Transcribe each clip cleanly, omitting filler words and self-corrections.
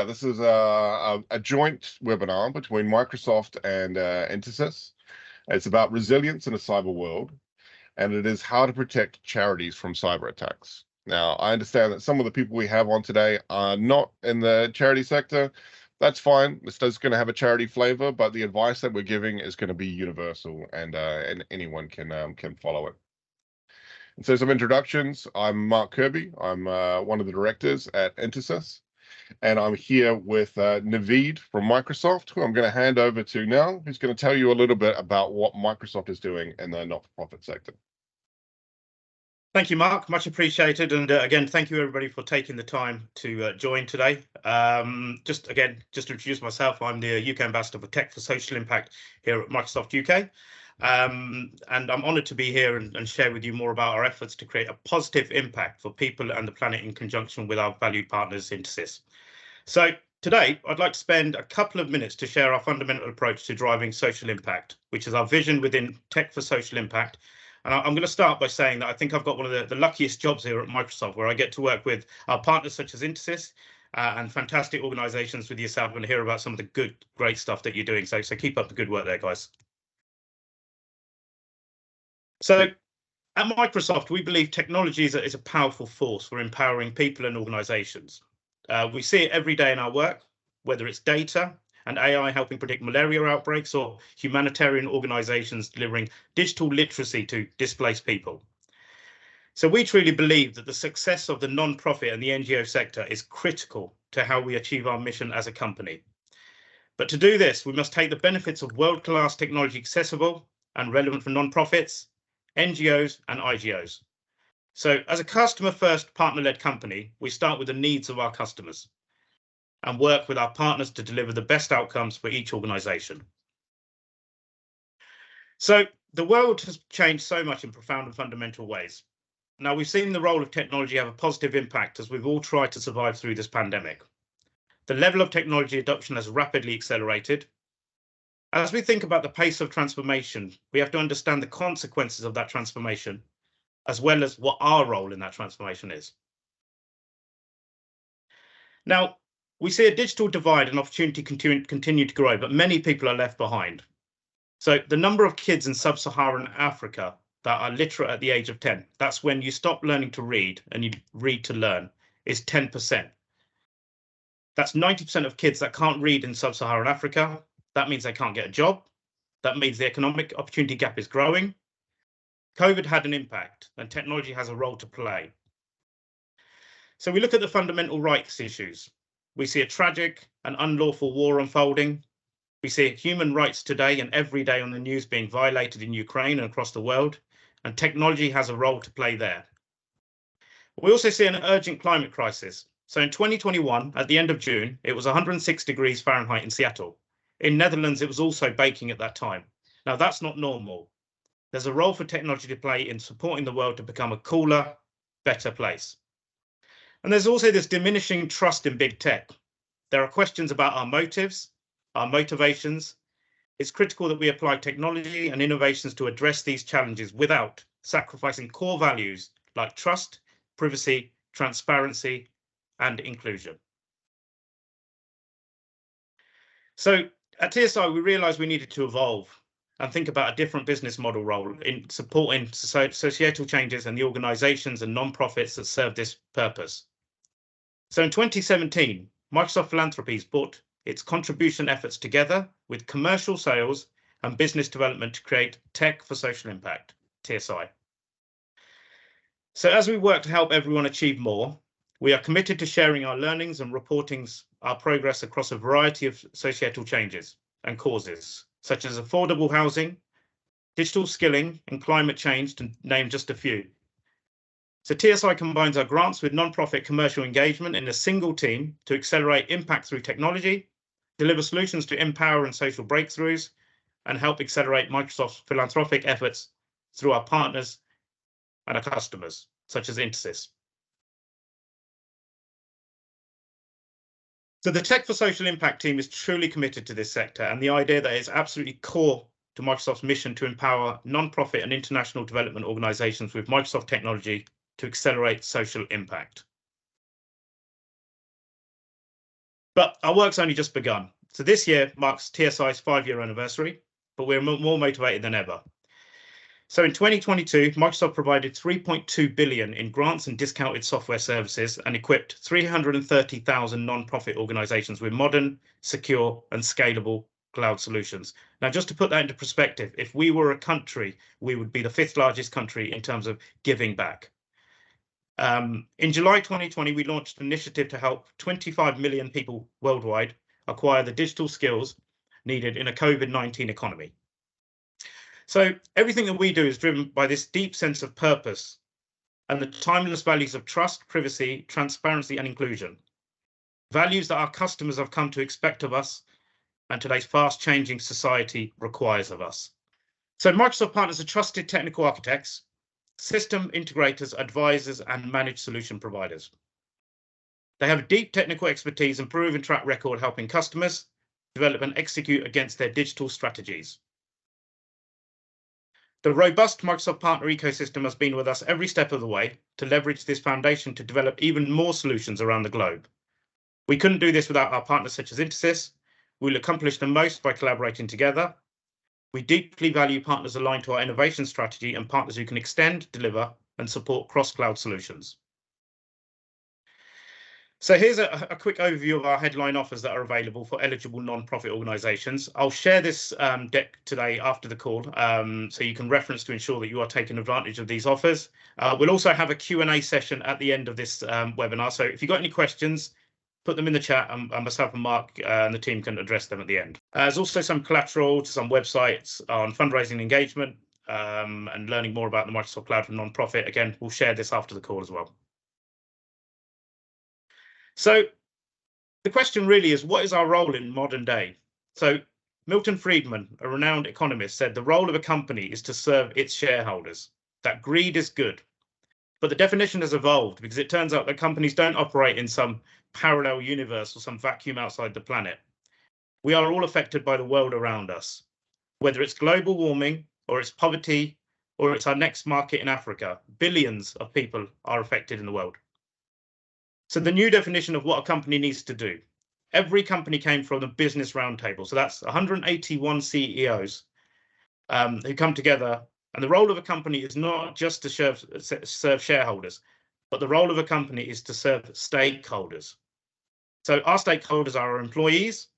This is a joint webinar between Microsoft and Intersys. It's about resilience in a cyber world, and it is how to protect charities from cyber attacks. Now, I understand that some of the people we have on today are not in the charity sector. That's fine. This is going to have a charity flavor, but the advice that we're giving is going to be universal, and anyone can follow it. And so some introductions. I'm Mark Kirby. I'm one of the directors at Intersys, and I'm here with Naveed from Microsoft, who I'm going to hand over to now, who's going to tell you a little bit about what Microsoft is doing in the not-for-profit sector. Thank you, Mark. Much appreciated. And again, thank you, everybody, for taking the time to join today. Just to introduce myself, I'm the UK Ambassador for Tech for Social Impact here at Microsoft UK. And I'm honoured to be here and share with you more about our efforts to create a positive impact for people and the planet in conjunction with our valued partners, Intersys. So today, I'd like to spend a couple of minutes to share our fundamental approach to driving social impact, which is our vision within Tech for Social Impact. And I'm going to start by saying that I think I've got one of the luckiest jobs here at Microsoft, where I get to work with our partners such as Intersys and fantastic organisations with yourself, and hear about some of the great stuff that you're doing. So keep up the good work there, guys. So at Microsoft, we believe technology is a powerful force for empowering people and organisations. We see it every day in our work, whether it's data and AI helping predict malaria outbreaks, or humanitarian organisations delivering digital literacy to displaced people. So we truly believe that the success of the non-profit and the NGO sector is critical to how we achieve our mission as a company. But to do this, we must take the benefits of world-class technology accessible and relevant for non-profits, NGOs and IGOs. So as a customer-first, partner-led company, we start with the needs of our customers and work with our partners to deliver the best outcomes for each organisation. So the world has changed so much in profound and fundamental ways. Now, we've seen the role of technology have a positive impact as we've all tried to survive through this pandemic. The level of technology adoption has rapidly accelerated. As we think about the pace of transformation, we have to understand the consequences of that transformation, as well as what our role in that transformation is. Now, we see a digital divide and opportunity continue to grow, but many people are left behind. So the number of kids in sub-Saharan Africa that are literate at the age of 10, that's when you stop learning to read and you read to learn, is 10%. That's 90% of kids that can't read in sub-Saharan Africa. That means they can't get a job. That means the economic opportunity gap is growing. COVID had an impact, and technology has a role to play. So we look at the fundamental rights issues. We see a tragic and unlawful war unfolding. We see human rights today and every day on the news being violated in Ukraine and across the world, and technology has a role to play there. We also see an urgent climate crisis. So in 2021, at the end of June, it was 106 degrees Fahrenheit in Seattle. In Netherlands, it was also baking at that time. Now, that's not normal. There's a role for technology to play in supporting the world to become a cooler, better place. And there's also this diminishing trust in big tech. There are questions about our motives, our motivations. It's critical that we apply technology and innovations to address these challenges without sacrificing core values like trust, privacy, transparency, and inclusion. So at TSI, we realized we needed to evolve and think about a different business model role in supporting societal changes and the organizations and non-profits that serve this purpose. So in 2017, Microsoft Philanthropies brought its contribution efforts together with commercial sales and business development to create Tech for Social Impact, TSI. So as we work to help everyone achieve more, we are committed to sharing our learnings and reporting our progress across a variety of societal changes and causes, such as affordable housing, digital skilling, and climate change, to name just a few. So TSI combines our grants with non-profit commercial engagement in a single team to accelerate impact through technology, deliver solutions to empower and social breakthroughs, and help accelerate Microsoft's philanthropic efforts through our partners and our customers, such as Intersys. So the Tech for Social Impact team is truly committed to this sector, and the idea that it's absolutely core to Microsoft's mission to empower non-profit and international development organizations with Microsoft technology to accelerate social impact. But our work's only just begun. So this year marks TSI's 5-year anniversary, but we're more motivated than ever. So in 2022, Microsoft provided 3.2 billion in grants and discounted software services and equipped 330,000 non-profit organizations with modern, secure, and scalable cloud solutions. Now, just to put that into perspective, if we were a country, we would be the 5th largest country in terms of giving back. In July 2020, we launched an initiative to help 25 million people worldwide acquire the digital skills needed in a COVID-19 economy. So everything that we do is driven by this deep sense of purpose and the timeless values of trust, privacy, transparency, and inclusion. Values that our customers have come to expect of us and today's fast-changing society requires of us. So Microsoft partners are trusted technical architects, system integrators, advisors, and managed solution providers. They have deep technical expertise and proven track record helping customers develop and execute against their digital strategies. The robust Microsoft partner ecosystem has been with us every step of the way to leverage this foundation to develop even more solutions around the globe. We couldn't do this without our partners such as Intersys. We'll accomplish the most by collaborating together. We deeply value partners aligned to our innovation strategy and partners who can extend, deliver, and support cross-cloud solutions. So here's a quick overview of our headline offers that are available for eligible non-profit organisations. I'll share this deck today after the call, so you can reference to ensure that you are taking advantage of these offers. We'll also have a Q&A session at the end of this webinar. So if you've got any questions, put them in the chat and myself and Mark and the team can address them at the end. There's also some collateral to some websites on fundraising engagement and learning more about the Microsoft Cloud for non-profit. Again, we'll share this after the call as well. So the question really is, what is our role in modern day? So Milton Friedman, a renowned economist, said the role of a company is to serve its shareholders, that greed is good. But the definition has evolved because it turns out that companies don't operate in some parallel universe or some vacuum outside the planet. We are all affected by the world around us, whether it's global warming or it's poverty or it's our next market in Africa. Billions of people are affected in the world. So the new definition of what a company needs to do. Every company came from the Business Roundtable. So that's 181 CEOs who come together. And the role of a company is not just to serve shareholders, but the role of a company is to serve stakeholders. So our stakeholders are our employees,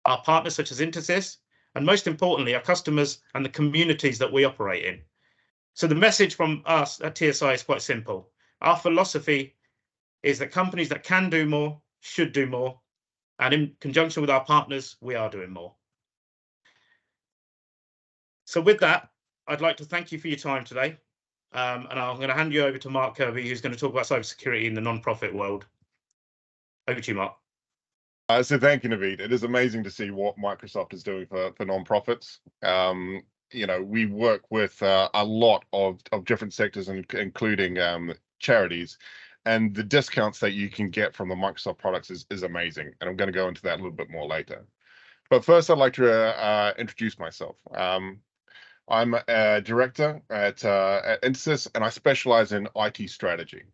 our partners such as Intersys, and most importantly, our customers and the communities that we operate in. So the message from us at TSI is quite simple. Our philosophy is that companies that can do more should do more. And in conjunction with our partners, we are doing more. So with that, I'd like to thank you for your time today. And I'm going to hand you over to Mark Kirby, who's going to talk about cybersecurity in the non-profit world. Over to you, Mark. So thank you, Naveed. It is amazing to see what Microsoft is doing for non-profits. You know, we work with a lot of different sectors, including charities. And the discounts that you can get from the Microsoft products is amazing. And I'm going to go into that a little bit more later. But first, I'd like to introduce myself. I'm a director at Intersys, and I specialize in IT strategy.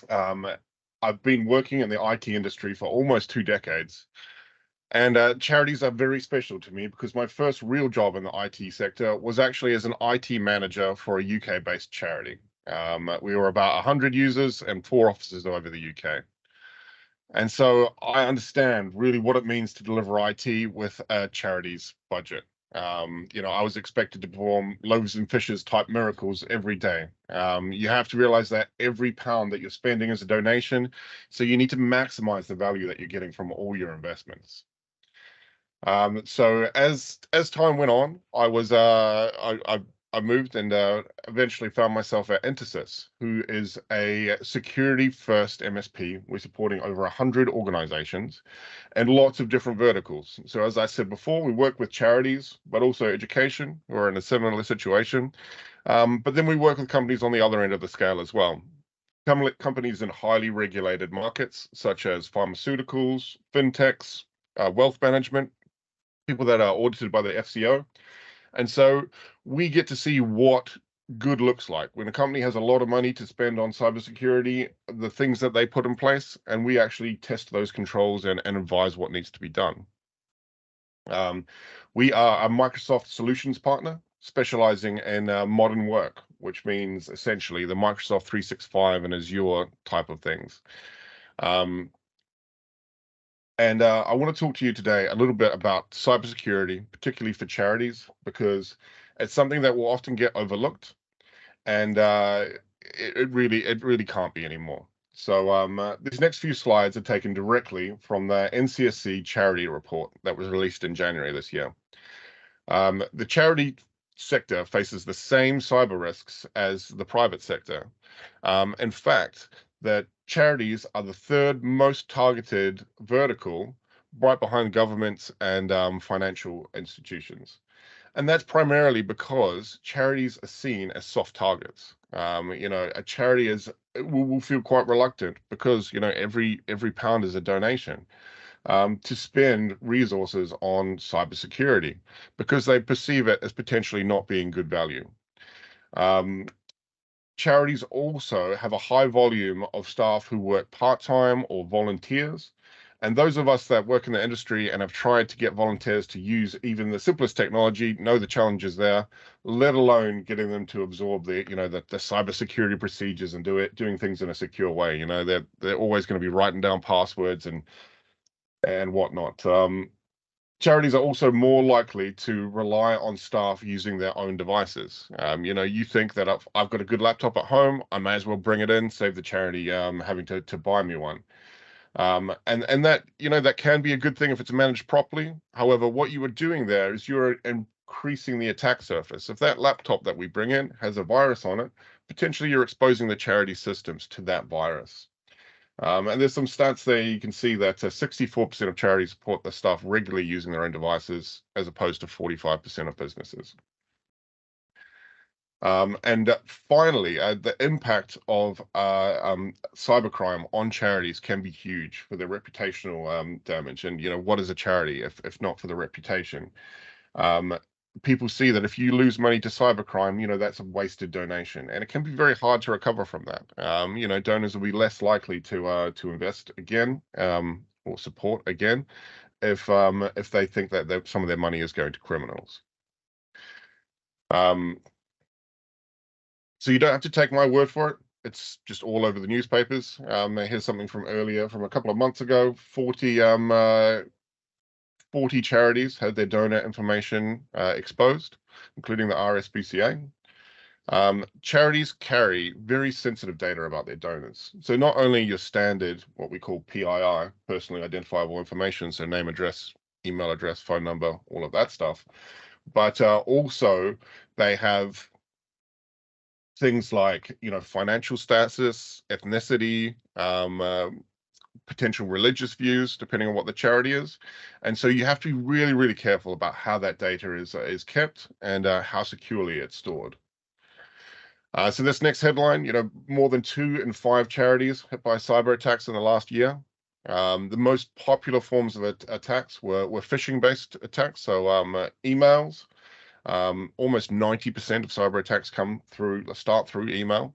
I've been working in the IT industry for almost 2 decades. And charities are very special to me because my first real job in the IT sector was actually as an IT manager for a UK-based charity. We were about 100 users and 4 offices over the UK. And so I understand really what it means to deliver IT with a charity's budget. You know, I was expected to perform loaves and fishes type miracles every day. You have to realize that every pound that you're spending is a donation. So you need to maximize the value that you're getting from all your investments. So as time went on, I moved and eventually found myself at Intersys, who is a security-first MSP. We're supporting over 100 organizations and lots of different verticals. So as I said before, we work with charities, but also education, who are in a similar situation. But then we work with companies on the other end of the scale as well. Companies in highly regulated markets, such as pharmaceuticals, fintechs, wealth management, people that are audited by the FCO. And so we get to see what good looks like. When a company has a lot of money to spend on cybersecurity, the things that they put in place, and we actually test those controls and advise what needs to be done. We are a Microsoft solutions partner specializing in modern work, which means essentially the Microsoft 365 and Azure type of things. And I want to talk to you today a little bit about cybersecurity, particularly for charities, because it's something that will often get overlooked, and it really can't be anymore. So these next few slides are taken directly from the NCSC charity report that was released in January this year. The charity sector faces the same cyber risks as the private sector. In fact, that charities are the third most targeted vertical, right behind governments and financial institutions. And that's primarily because charities are seen as soft targets. A charity will feel quite reluctant because every pound is a donation, to spend resources on cybersecurity because they perceive it as potentially not being good value. Charities also have a high volume of staff who work part-time or volunteers. And those of us that work in the industry and have tried to get volunteers to use even the simplest technology know the challenges there, let alone getting them to absorb the cybersecurity procedures and doing things in a secure way. They're always going to be writing down passwords and whatnot. Charities are also more likely to rely on staff using their own devices. You think that I've got a good laptop at home, I may as well bring it in, save the charity having to buy me one. And that can be a good thing if it's managed properly. However, what you are doing there is you're increasing the attack surface. If that laptop that we bring in has a virus on it, potentially you're exposing the charity systems to that virus. And there's some stats there. You can see that 64% of charities support their staff regularly using their own devices, as opposed to 45% of businesses. And finally, the impact of cybercrime on charities can be huge for their reputational damage. And what is a charity if not for the reputation? People see that if you lose money to cybercrime, that's a wasted donation, and it can be very hard to recover from that. Donors will be less likely to invest again or support again if they think that some of their money is going to criminals. So you don't have to take my word for it. It's just all over the newspapers. Here's something from a couple of months ago. 40 charities had their donor information exposed, including the RSPCA. Charities carry very sensitive data about their donors. So not only your standard, what we call PII, personally identifiable information, so name, address, email address, phone number, all of that stuff, but also they have things like, financial status, ethnicity, potential religious views, depending on what the charity is. And so you have to be really, really careful about how that data is kept and how securely it's stored. So this next headline, more than 2 in 5 charities hit by cyber attacks in the last year. The most popular forms of attacks were phishing-based attacks, so emails. Almost 90% of cyber attacks start through email,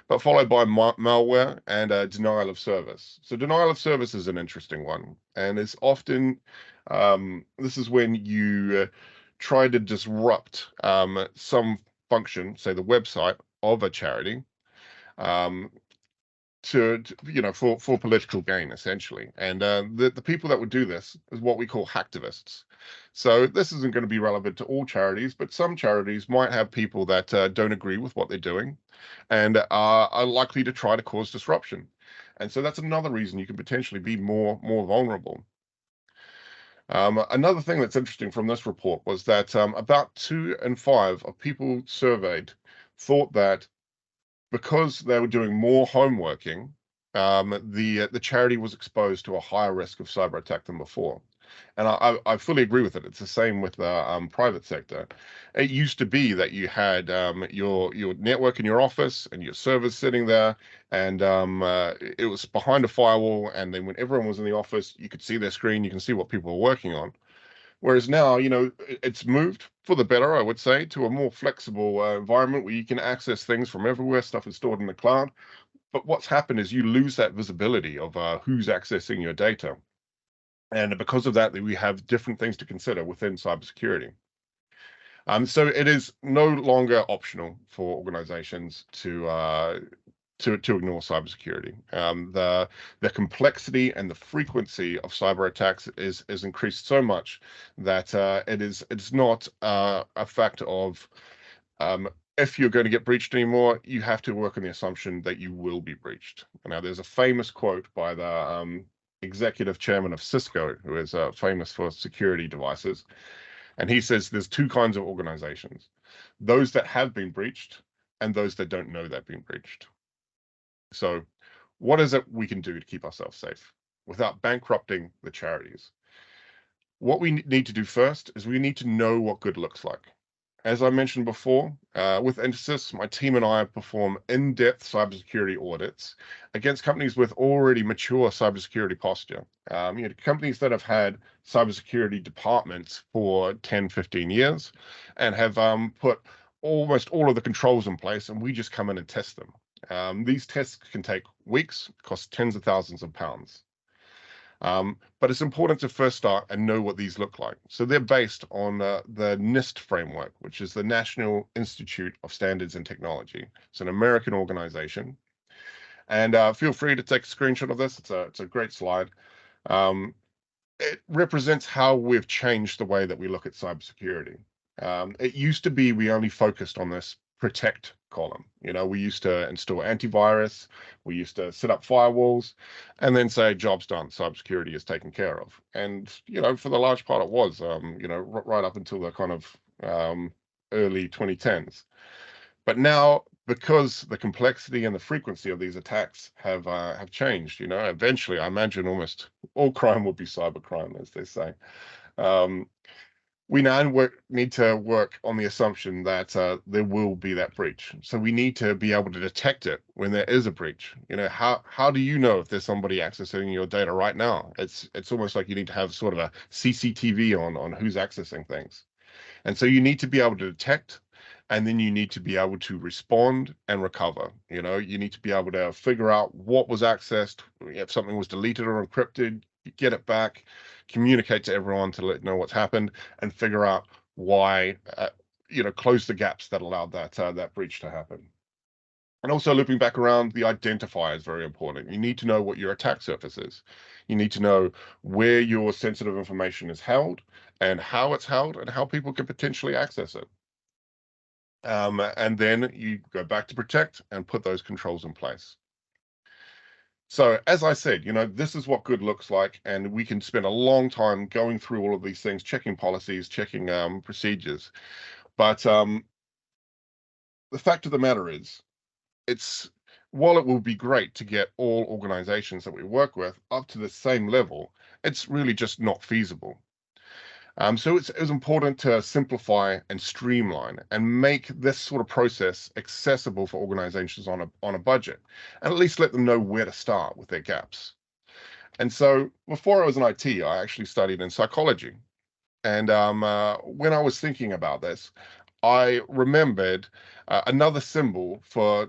but followed by malware and denial of service. So denial of service is an interesting one, and it's often this is when you try to disrupt some function, say the website of a charity, for political gain, essentially. And the people that would do this is what we call hacktivists. So this isn't going to be relevant to all charities, but some charities might have people that don't agree with what they're doing and are likely to try to cause disruption. And so that's another reason you can potentially be more vulnerable. Another thing that's interesting from this report was that about 2 in 5 of people surveyed thought that because they were doing more homeworking, the charity was exposed to a higher risk of cyber attack than before. And I fully agree with it. It's the same with the private sector. It used to be that you had your network in your office and your servers sitting there, and it was behind a firewall. And then when everyone was in the office, you could see their screen, you can see what people were working on. Whereas now, it's moved for the better, I would say, to a more flexible environment where you can access things from everywhere. Stuff is stored in the cloud. But what's happened is you lose that visibility of who's accessing your data. And because of that, we have different things to consider within cybersecurity. So it is no longer optional for organizations to ignore cybersecurity. The complexity and the frequency of cyber attacks is increased so much that it's not a fact of if you're going to get breached anymore, you have to work on the assumption that you will be breached. Now, there's a famous quote by the executive chairman of Cisco, who is famous for security devices. And he says there's two kinds of organizations, those that have been breached and those that don't know they've been breached. So what is it we can do to keep ourselves safe without bankrupting the charities? What we need to do first is we need to know what good looks like. As I mentioned before, with Intersys, my team and I perform in-depth cybersecurity audits against companies with already mature cybersecurity posture. Companies that have had cybersecurity departments for 10, 15 years and have put almost all of the controls in place, and we just come in and test them. These tests can take weeks, cost tens of thousands of pounds. But it's important to first start and know what these look like. So they're based on the NIST framework, which is the National Institute of Standards and Technology. It's an American organization. And feel free to take a screenshot of this. It's a great slide. It represents how we've changed the way that we look at cybersecurity. It used to be we only focused on this protect column. We used to install antivirus, we used to set up firewalls, and then say, job's done, cybersecurity is taken care of. And, for the large part it was, right up until the kind of early 2010s. But now, because the complexity and the frequency of these attacks have changed, eventually I imagine almost all crime will be cybercrime, as they say. We now need to work on the assumption that there will be that breach. So we need to be able to detect it when there is a breach. How do you know if there's somebody accessing your data right now? It's almost like you need to have sort of a CCTV on who's accessing things. And so you need to be able to detect, and then you need to be able to respond and recover. You need to be able to figure out what was accessed, if something was deleted or encrypted, get it back, communicate to everyone to let know what's happened, and figure out why, close the gaps that allowed that breach to happen. And also looping back around, the identifier is very important. You need to know what your attack surface is. You need to know where your sensitive information is held and how it's held and how people can potentially access it. And then you go back to protect and put those controls in place. So as I said, this is what good looks like, and we can spend a long time going through all of these things, checking policies, checking procedures. But the fact of the matter is, while it will be great to get all organizations that we work with up to the same level, it's really just not feasible. So it's important to simplify and streamline and make this sort of process accessible for organizations on a budget, and at least let them know where to start with their gaps. And so before I was in IT, I actually studied in psychology. And when I was thinking about this, I remembered another symbol for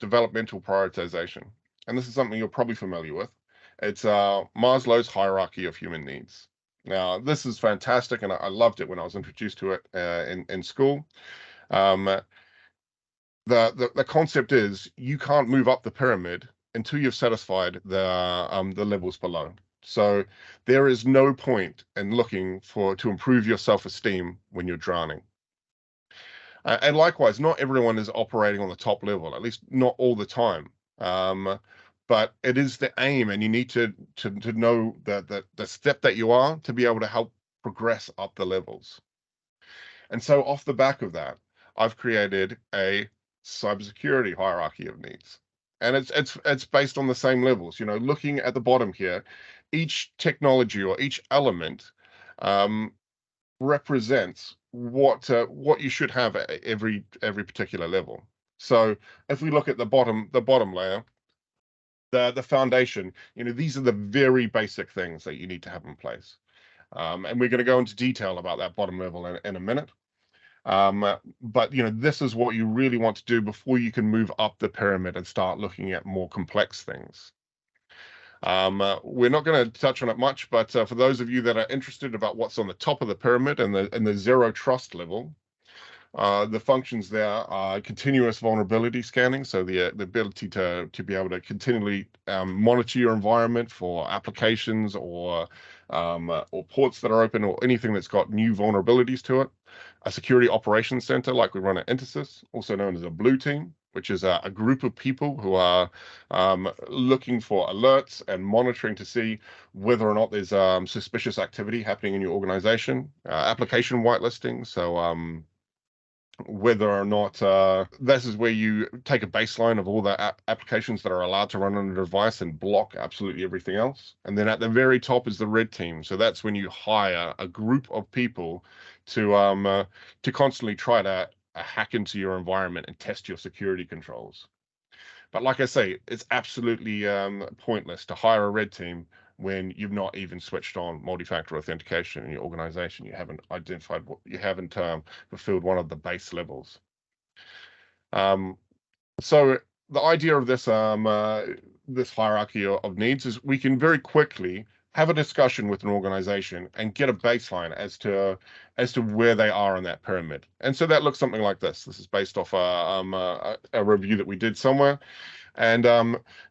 developmental prioritization. And this is something you're probably familiar with. It's Maslow's hierarchy of human needs. Now, this is fantastic, and I loved it when I was introduced to it in school. The concept is you can't move up the pyramid until you've satisfied the levels below. So there is no point in looking to improve your self-esteem when you're drowning. And likewise, not everyone is operating on the top level, at least not all the time. But it is the aim, and you need to know the step that you are to be able to help progress up the levels. And so off the back of that, I've created a cybersecurity hierarchy of needs. And it's based on the same levels. Looking at the bottom here, each technology or each element represents what you should have at every particular level. So if we look at the bottom layer, the foundation, these are the very basic things that you need to have in place. And we're going to go into detail about that bottom level in a minute. But this is what you really want to do before you can move up the pyramid and start looking at more complex things. We're not going to touch on it much, but for those of you that are interested about what's on the top of the pyramid and the zero trust level, the functions there are continuous vulnerability scanning, so the ability to be able to continually monitor your environment for applications or ports that are open or anything that's got new vulnerabilities to it. A security operations center like we run at Intersys, also known as a blue team, which is a group of people who are looking for alerts and monitoring to see whether or not there's suspicious activity happening in your organization. Application whitelisting, so whether or not this is where you take a baseline of all the applications that are allowed to run on a device and block absolutely everything else. And then at the very top is the red team. So that's when you hire a group of people to constantly try to hack into your environment and test your security controls. But like I say, it's absolutely pointless to hire a red team when you've not even switched on multi-factor authentication in your organization. You haven't identified you haven't fulfilled one of the base levels. So the idea of this this hierarchy of needs is we can very quickly have a discussion with an organization and get a baseline as to where they are on that pyramid. And so that looks something like this. This is based off a review that we did somewhere. And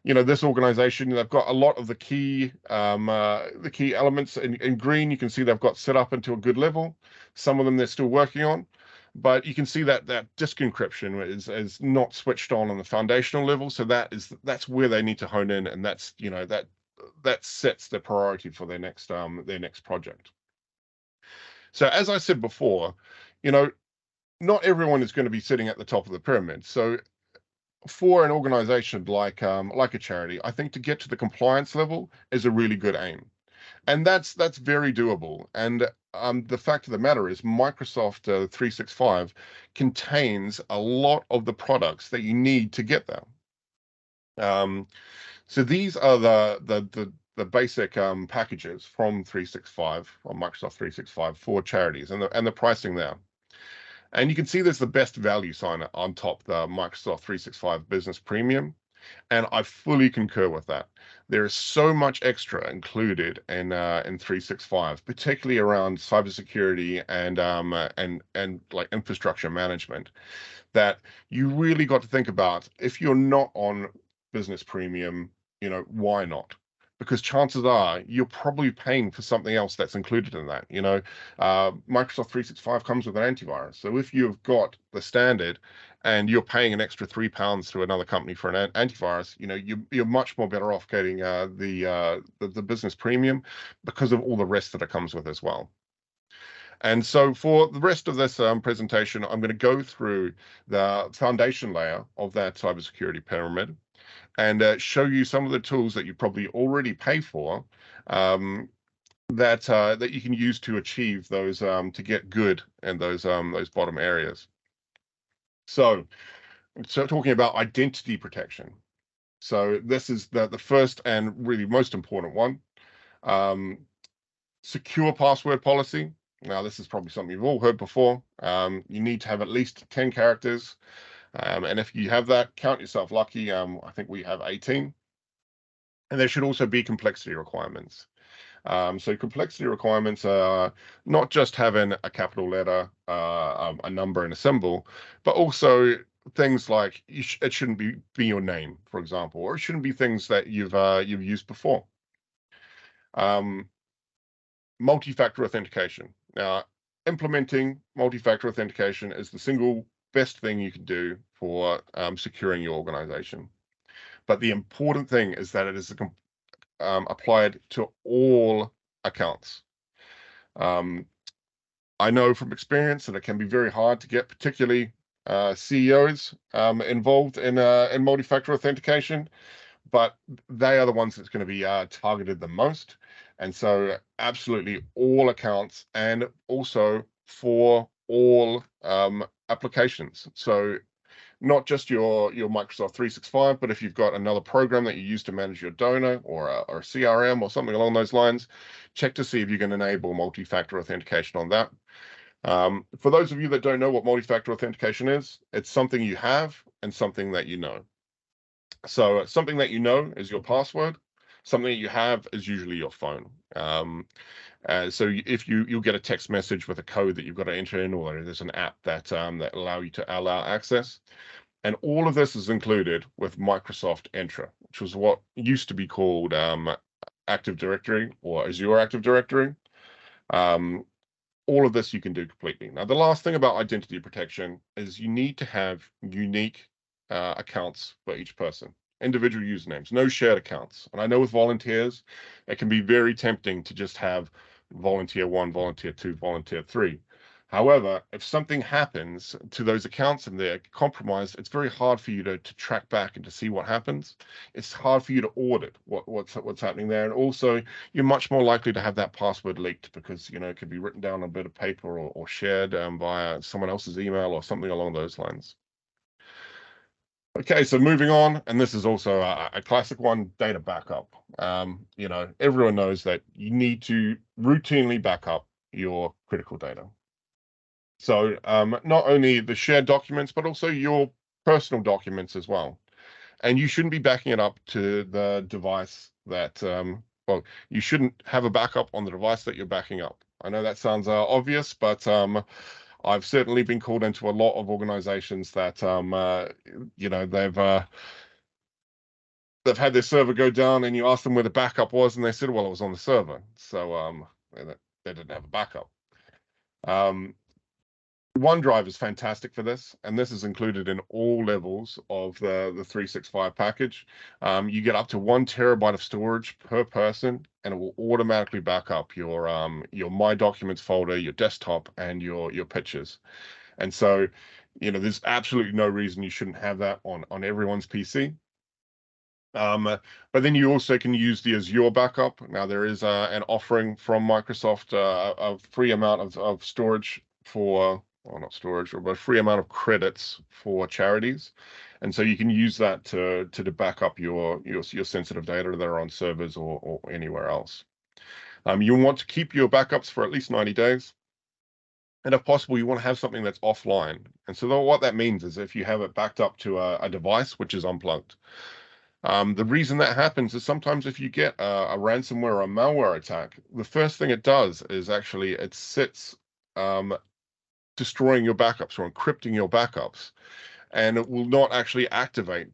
this organization, they've got a lot of the key elements in green. You can see they've got set up into a good level. Some of them they're still working on, but you can see that disk encryption is not switched on the foundational level. So that's where they need to hone in, and that's that sets the priority for their next project. So as I said before, not everyone is going to be sitting at the top of the pyramid. So for an organization like a charity, I think to get to the compliance level is a really good aim, and that's very doable. And the fact of the matter is, Microsoft 365 contains a lot of the products that you need to get there. So these are the basic packages from 365, from Microsoft 365 for charities, and the pricing there. And you can see there's the best value sign on top, the Microsoft 365 Business Premium. And I fully concur with that. There is so much extra included in 365, particularly around cybersecurity and like infrastructure management, that you really got to think about. If you're not on Business Premium, why not? Because chances are you're probably paying for something else that's included in that. Microsoft 365 comes with an antivirus. So if you've got the standard and you're paying an extra £3 to another company for an antivirus, you're much more better off getting the business premium because of all the rest that it comes with as well. And so for the rest of this presentation, I'm going to go through the foundation layer of that cybersecurity pyramid and show you some of the tools that you probably already pay for that you can use to achieve those to get good in those bottom areas. So talking about identity protection. So this is the first and really most important one. Secure password policy. Now, this is probably something you've all heard before. You need to have at least 10 characters. And if you have that, count yourself lucky. I think we have 18. And there should also be complexity requirements. So complexity requirements are not just having a capital letter, a number, and a symbol, but also things like it shouldn't be your name, for example, or it shouldn't be things that you've used before. Multi-factor authentication. Now, implementing multi-factor authentication is the single best thing you can do for securing your organization. But the important thing is that it is applied to all accounts. I know from experience that it can be very hard to get particularly CEOs involved in multi-factor authentication, but they are the ones that's going to be targeted the most. And so absolutely all accounts, and also for all applications. So not just your Microsoft 365, but if you've got another program that you use to manage your donor or a CRM or something along those lines, check to see if you can enable multi-factor authentication on that. For those of you that don't know what multi-factor authentication is, it's something you have and something that you know. So something that you know is your password. Something that you have is usually your phone. So if you'll get a text message with a code that you've got to enter in, or there's an app that allow you to allow access. And all of this is included with Microsoft Entra, which was what used to be called Active Directory or Azure Active Directory. All of this you can do completely. Now, the last thing about identity protection is you need to have unique accounts for each person, individual usernames, no shared accounts. And I know with volunteers, it can be very tempting to just have volunteer 1, volunteer 2, volunteer 3. However, if something happens to those accounts and they're compromised, it's very hard for you to track back and to see what happens. It's hard for you to audit what's happening there. And also, you're much more likely to have that password leaked because, it could be written down on a bit of paper or shared via someone else's email or something along those lines. Okay, so moving on, and this is also a classic one, data backup. Everyone knows that you need to routinely back up your critical data. So not only the shared documents, but also your personal documents as well. And you shouldn't be backing it up to the device that, you shouldn't have a backup on the device that you're backing up. I know that sounds obvious, but I've certainly been called into a lot of organizations that, they've had their server go down, and you ask them where the backup was, and they said, well, it was on the server. So they didn't have a backup. OneDrive is fantastic for this, and this is included in all levels of the 365 package. You get up to 1 terabyte of storage per person, and it will automatically back up your My Documents folder, your desktop, and your pictures. And so, there's absolutely no reason you shouldn't have that on everyone's PC. But then you also can use the Azure backup. Now there is an offering from Microsoft, a free amount of storage for, well, not storage, but a free amount of credits for charities. And so you can use that to back up your sensitive data that are on servers or anywhere else. You want to keep your backups for at least 90 days. And if possible, you want to have something that's offline. And so what that means is if you have it backed up to a device which is unplugged. The reason that happens is sometimes if you get a ransomware or a malware attack, the first thing it does is actually it sits destroying your backups or encrypting your backups, and it will not actually activate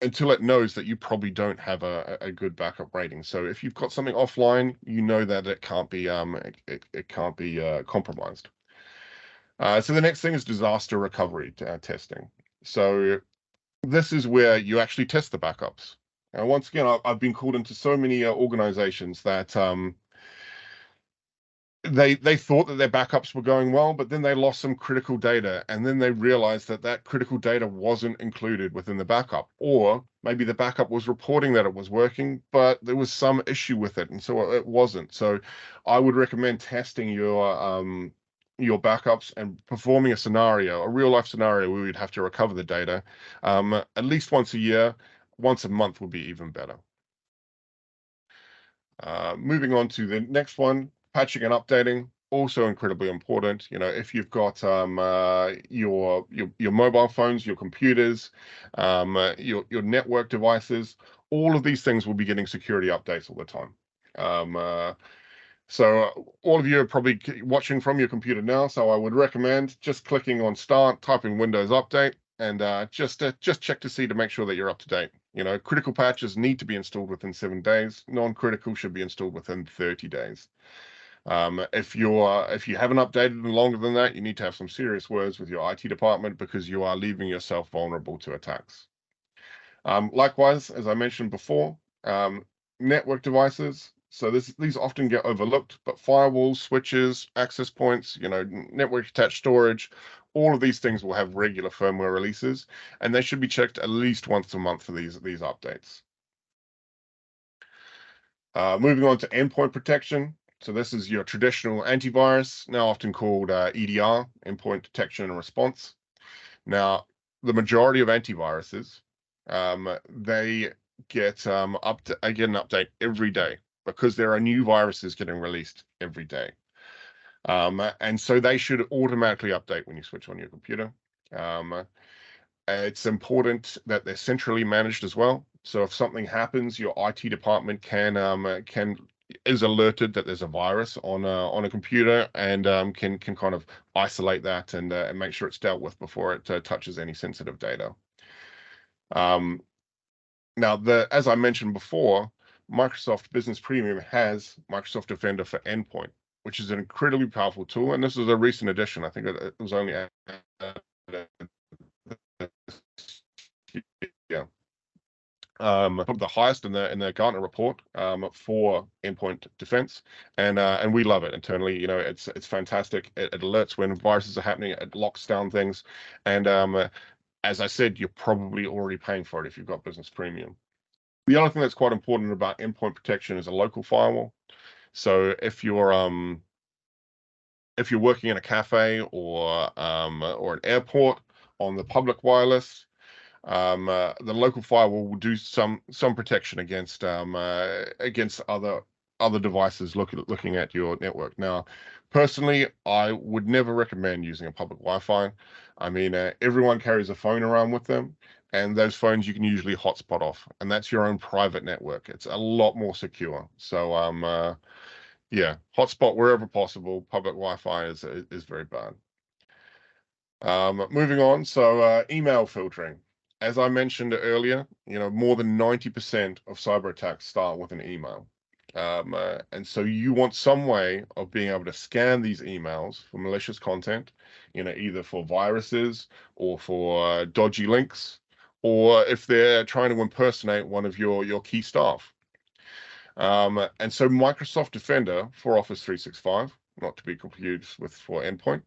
until it knows that you probably don't have a good backup rating. So if you've got something offline, you know that it can't be compromised. So the next thing is disaster recovery testing. So this is where you actually test the backups. And once again, I've been called into so many organizations that they thought that their backups were going well, but then they lost some critical data, and then they realized that critical data wasn't included within the backup, or maybe the backup was reporting that it was working, but there was some issue with it, and so it wasn't. So I would recommend testing your backups and performing a real life scenario where we'd have to recover the data at least once a year. Once a month would be even better. Moving on to the next one, patching and updating, also incredibly important. If you've got your mobile phones, your computers, your network devices, all of these things will be getting security updates all the time. So all of you are probably watching from your computer now, so I would recommend just clicking on Start, typing Windows Update, and just check to make sure that you're up to date. Critical patches need to be installed within 7 days. Non-critical should be installed within 30 days. If you haven't updated in longer than that, you need to have some serious words with your IT department because you are leaving yourself vulnerable to attacks. Likewise, as I mentioned before, network devices. So these often get overlooked, but firewalls, switches, access points, network attached storage, all of these things will have regular firmware releases, and they should be checked at least once a month for these updates. Moving on to endpoint protection. So this is your traditional antivirus, now often called EDR, endpoint detection and response. Now, the majority of antiviruses, they get an update every day because there are new viruses getting released every day. And so they should automatically update when you switch on your computer. It's important that they're centrally managed as well. So if something happens, your IT department is alerted that there's a virus on a computer and can kind of isolate that and make sure it's dealt with before it touches any sensitive data. Now, as I mentioned before, Microsoft Business Premium has Microsoft Defender for Endpoint, which is an incredibly powerful tool. And this is a recent addition. I think it was only yeah. The highest in the Gartner report for endpoint defense, and we love it internally. You know, it's fantastic. It alerts when viruses are happening. It locks down things, and as I said, you're probably already paying for it if you've got Business Premium. The other thing that's quite important about endpoint protection is a local firewall. So if you're working in a cafe or an airport on the public wireless, the local firewall will do some protection against other devices looking at your network. Now, personally, I would never recommend using a public Wi-Fi. I mean, everyone carries a phone around with them, and those phones you can usually hotspot off, and that's your own private network. It's a lot more secure. So, yeah, hotspot wherever possible. Public Wi-Fi is very bad. Moving on, so email filtering. As I mentioned earlier, you know, more than 90% of cyber attacks start with an email. And so you want some way of being able to scan these emails for malicious content, you know, either for viruses or for dodgy links, or if they're trying to impersonate one of your key staff. And so Microsoft Defender for Office 365, not to be confused with for Endpoint,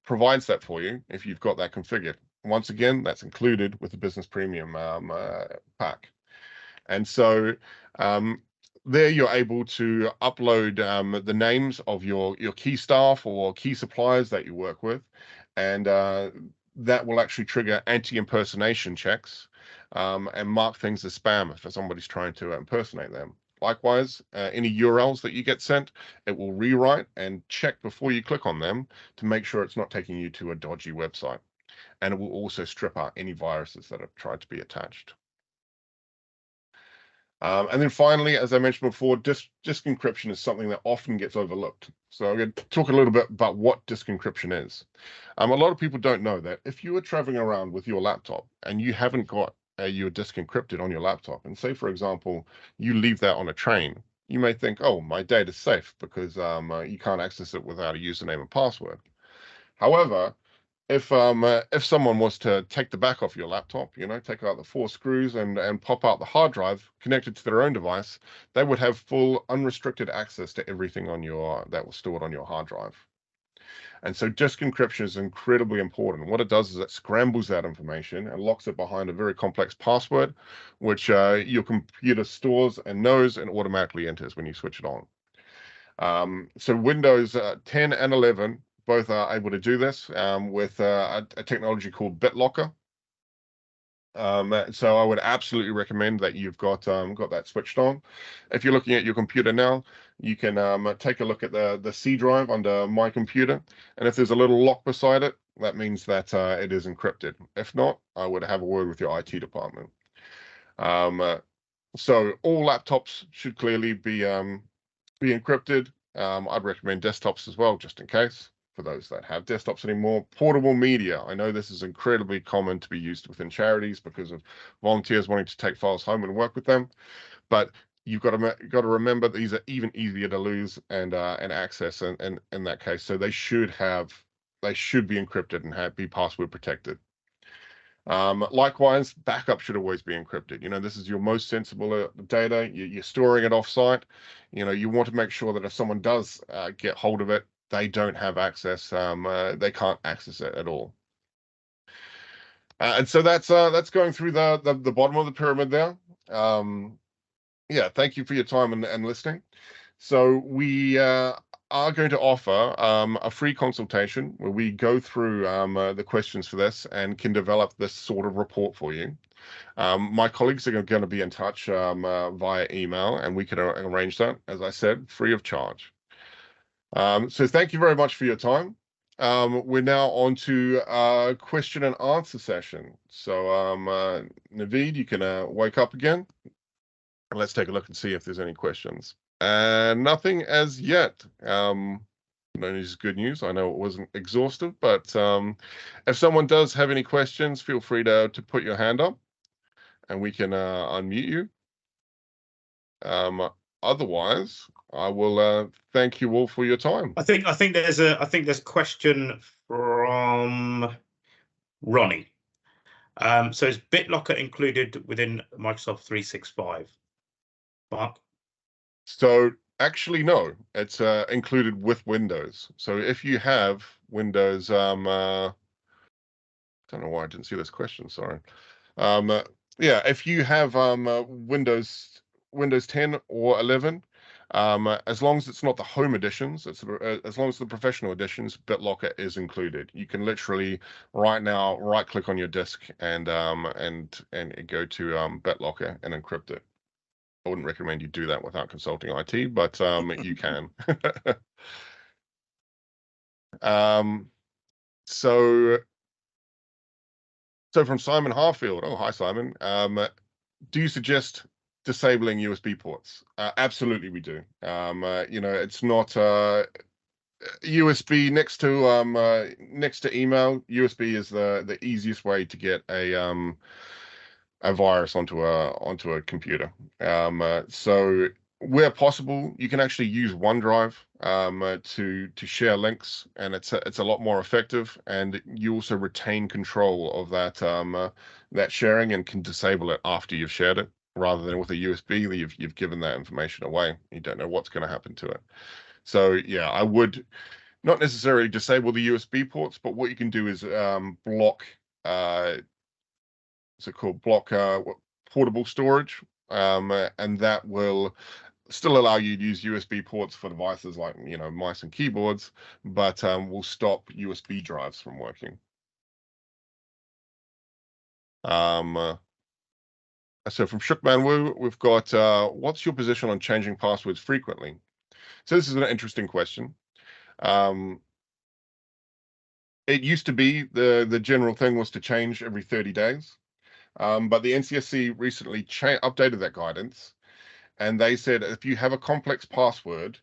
provides that for you if you've got that configured. Once again, that's included with the Business Premium pack. And so there you're able to upload the names of your key staff or key suppliers that you work with, and that will actually trigger anti-impersonation checks and mark things as spam if somebody's trying to impersonate them. Likewise, any URLs that you get sent, it will rewrite and check before you click on them to make sure it's not taking you to a dodgy website. And it will also strip out any viruses that have tried to be attached. And then finally, as I mentioned before, disk encryption is something that often gets overlooked. So I'm going to talk a little bit about what disk encryption is. A lot of people don't know that if you are traveling around with your laptop and you haven't got your disk encrypted on your laptop, and say, for example, you leave that on a train, you may think, oh, my data is safe because you can't access it without a username and password. However, if someone was to take the back off your laptop, you know, take out the 4 screws and pop out the hard drive connected to their own device, they would have full unrestricted access to everything on that was stored on your hard drive. And so disk encryption is incredibly important. What it does is it scrambles that information and locks it behind a very complex password, which your computer stores and knows and automatically enters when you switch it on. So Windows 10 and 11 both are able to do this with a technology called BitLocker. So I would absolutely recommend that you've got that switched on. If you're looking at your computer now, you can take a look at the C drive under My Computer, and if there's a little lock beside it, that means that it is encrypted. If not, I would have a word with your IT department. So all laptops should clearly be encrypted. I'd recommend desktops as well, just in case. For those that have desktops anymore. Portable media. I know this is incredibly common to be used within charities because of volunteers wanting to take files home and work with them. But you've got to remember these are even easier to lose and access in that case. So they should be encrypted and be password protected. Likewise, backup should always be encrypted. You know, this is your most sensible data. You're storing it offsite. You know, you want to make sure that if someone does get hold of it, they don't have access. They can't access it at all. And so that's going through the bottom of the pyramid there. Yeah, thank you for your time and listening. So are going to offer a free consultation where we go through the questions for this and can develop this sort of report for you. My colleagues are going to be in touch via email, and we can arrange that, as I said, free of charge. So thank you very much for your time. We're now on to question and answer session. So Naveed, you can wake up again, and let's take a look and see if there's any questions. Nothing as yet. No news is good news. I know it wasn't exhaustive, but if someone does have any questions, feel free to put your hand up, and we can unmute you. Otherwise, I will thank you all for your time. I think there's a question from Ronnie. So is BitLocker included within Microsoft 365? Mark? So actually, no, it's included with Windows. So if you have Windows, don't know why I didn't see this question. Sorry. Yeah, if you have Windows 10 or 11, as long as it's not the home editions, as long as the professional editions, BitLocker is included. You can literally right now right-click on your disk and go to BitLocker and encrypt it. I wouldn't recommend you do that without consulting IT, but you can. So from Simon Harfield. Oh, hi, Simon. Do you suggest disabling USB ports? Absolutely, we do. It's not USB next to email. USB is the easiest way to get a virus onto a computer. So where possible, you can actually use OneDrive to share links, and it's a lot more effective, and you also retain control of that sharing and can disable it after you've shared it, rather than with a USB that you've given that information away. You don't know what's going to happen to it. So yeah, I would not necessarily disable the USB ports, but what you can do is block portable storage, and that will still allow you to use USB ports for devices like mice and keyboards, but will stop USB drives from working. So from Shookman Wu, we've got what's your position on changing passwords frequently? So this is an interesting question. It used to be the general thing was to change every 30 days. But the NCSC recently updated that guidance, and they said if you have a complex password,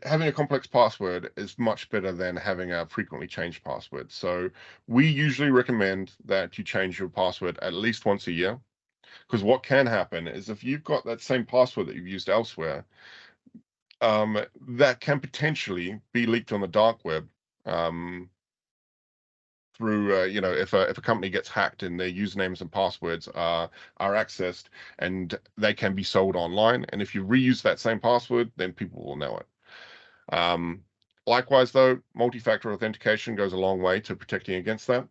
having a complex password is much better than having a frequently changed password. So we usually recommend that you change your password at least once a year, because what can happen is if you've got that same password that you've used elsewhere, that can potentially be leaked on the dark web. Through if a company gets hacked and their usernames and passwords are accessed, and they can be sold online, and if you reuse that same password, then people will know it. Likewise, though, multi-factor authentication goes a long way to protecting against that.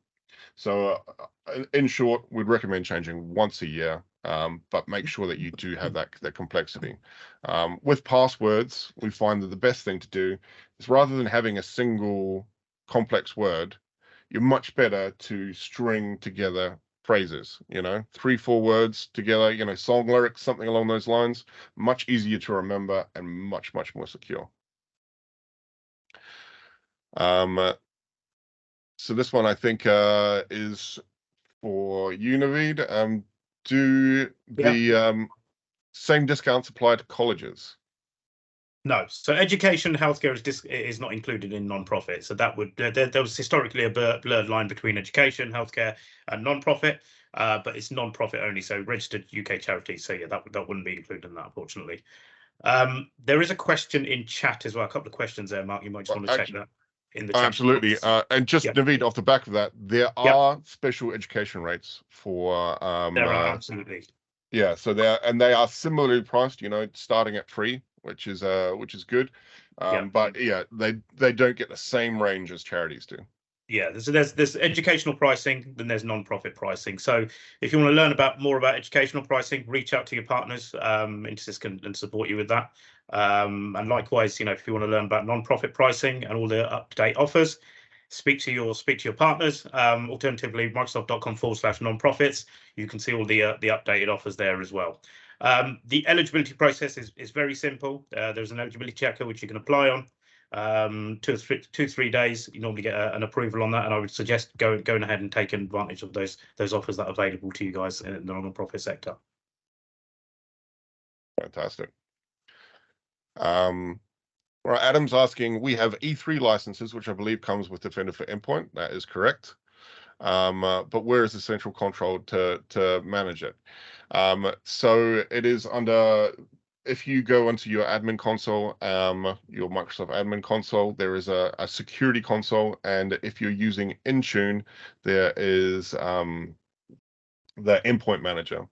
So in short, we'd recommend changing once a year, but make sure that you do have that complexity. With passwords, we find that the best thing to do is, rather than having a single complex word, you're much better to string together phrases, 3-4 words together, song lyrics, something along those lines. Much easier to remember and much more secure. So this one I think is for you, Naveed. Do the same discounts apply to colleges? No. So education, healthcare is not included in non-profit. So that would there was historically a blurred line between education, healthcare, and non-profit, but it's non-profit only. So registered UK charities. So yeah, that wouldn't be included in that, unfortunately. There is a question in chat as well. A couple of questions there, Mark. You might just want to check that in the chat. Absolutely. And just Naveed, off the back of that, there are special education rates for. There are, absolutely. Yeah. So they are similarly priced. Starting at free, which is good. But yeah, they don't get the same range as charities do. Yeah, there's educational pricing, then there's non-profit pricing. So if you want to learn more about educational pricing, reach out to your partners. Intersys can support you with that. And likewise, if you want to learn about non-profit pricing and all the up-to-date offers, speak to your partners. Alternatively, Microsoft.com/non-profits. You can see all the updated offers there as well. The eligibility process is very simple. There's an eligibility checker which you can apply on. 2-3 days, you normally get an approval on that, and I would suggest going ahead and taking advantage of those offers that are available to you guys in the non-profit sector. Fantastic. Right, Adam's asking, we have E3 licenses, which I believe comes with Defender for Endpoint. That is correct. But where is the central control to manage it? So it is under, if you go onto your admin console, your Microsoft admin console, there is a security console, and if you're using Intune, there is the endpoint manager.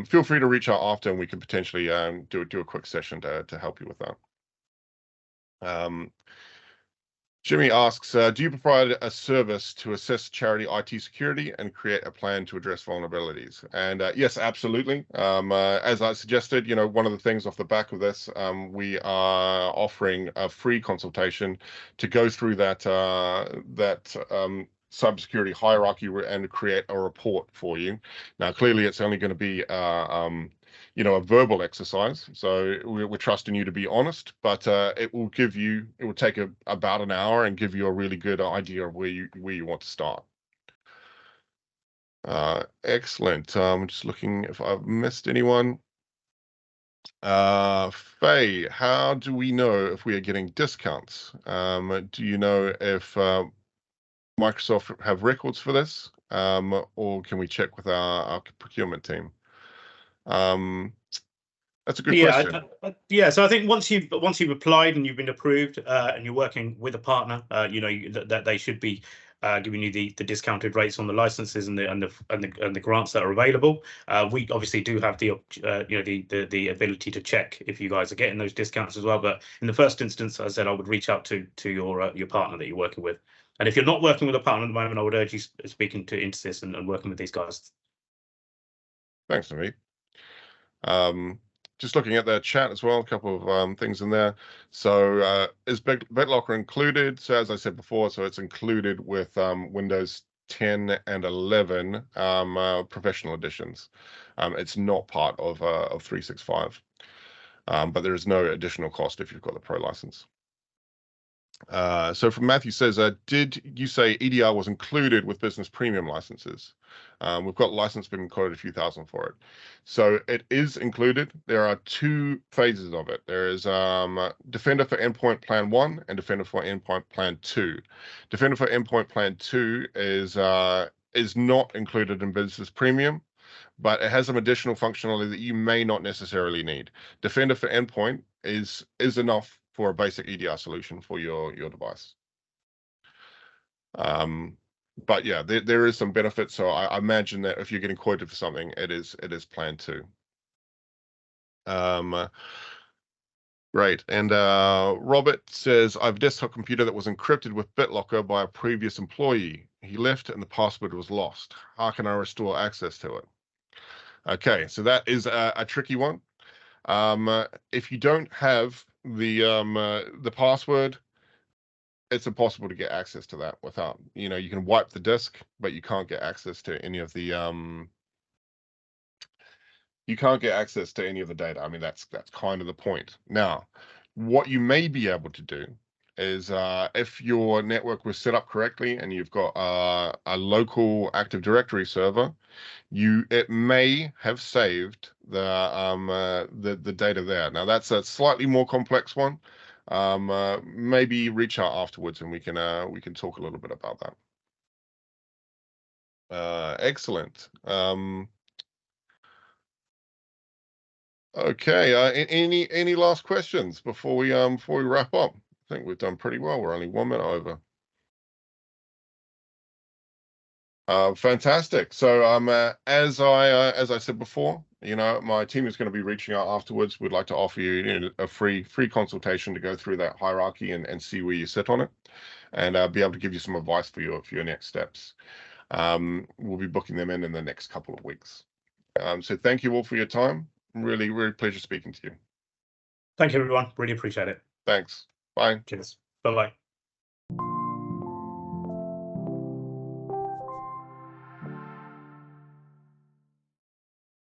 Feel free to reach out after, and we can potentially do a quick session to help you with that. Jimmy asks, do you provide a service to assess charity IT security and create a plan to address vulnerabilities? And yes, absolutely. As I suggested, one of the things off the back of this, we are offering a free consultation to go through that cybersecurity hierarchy and create a report for you. Now, clearly, it's only going to be a verbal exercise, so we're trusting you to be honest, but it will take about an hour and give you a really good idea of where you want to start. Excellent. I'm just looking if I've missed anyone. Faye, how do we know if we are getting discounts? Do you know if Microsoft have records for this, or can we check with our procurement team? That's a good question. Yeah. So I think once you've applied and you've been approved, and you're working with a partner, that they should be giving you the discounted rates on the licenses and the grants that are available. We obviously do have the ability to check if you guys are getting those discounts as well. But in the first instance, as I said, I would reach out to your partner that you're working with. And if you're not working with a partner at the moment, I would urge you speaking to Intersys and working with these guys. Thanks, Naveed. Just looking at the chat as well, a couple of things in there. So is BitLocker included? So as I said before, so it's included with Windows 10 and 11 professional editions. It's not part of 365, but there is no additional cost if you've got the Pro license. So from Matthew says, did you say EDR was included with business premium licenses? We've got license been quoted a few thousand for it. So it is included. There are two phases of it. There is Defender for Endpoint Plan 1 and Defender for Endpoint Plan 2. Defender for Endpoint Plan 2 is not included in business premium, but it has some additional functionality that you may not necessarily need. Defender for Endpoint is enough for a basic EDR solution for your device. But yeah, there is some benefits. So I imagine that if you're getting quoted for something, it is Plan 2. Great. And Robert says, I have a desktop computer that was encrypted with BitLocker by a previous employee. He left and the password was lost. How can I restore access to it? Okay, so that is a tricky one. If you don't have the password, it's impossible to get access to that without, you can wipe the disk, but you can't get access to any of the data. I mean, that's kind of the point. Now, what you may be able to do is if your network was set up correctly and you've got a local Active Directory server, it may have saved the data there. Now that's a slightly more complex one. Maybe reach out afterwards and we can talk a little bit about that. Excellent. Okay. Any last questions before we wrap up? I think we've done pretty well. We're only 1 minute over. Fantastic. So as I said before, my team is going to be reaching out afterwards. We'd like to offer you, a free consultation to go through that hierarchy and see where you sit on it. and be able to give you some advice for your next steps. We'll be booking them in the next couple of weeks. So thank you all for your time. Really, really pleasure speaking to you. Thank you, everyone. Really appreciate it. Thanks. Bye. Cheers. Bye-bye.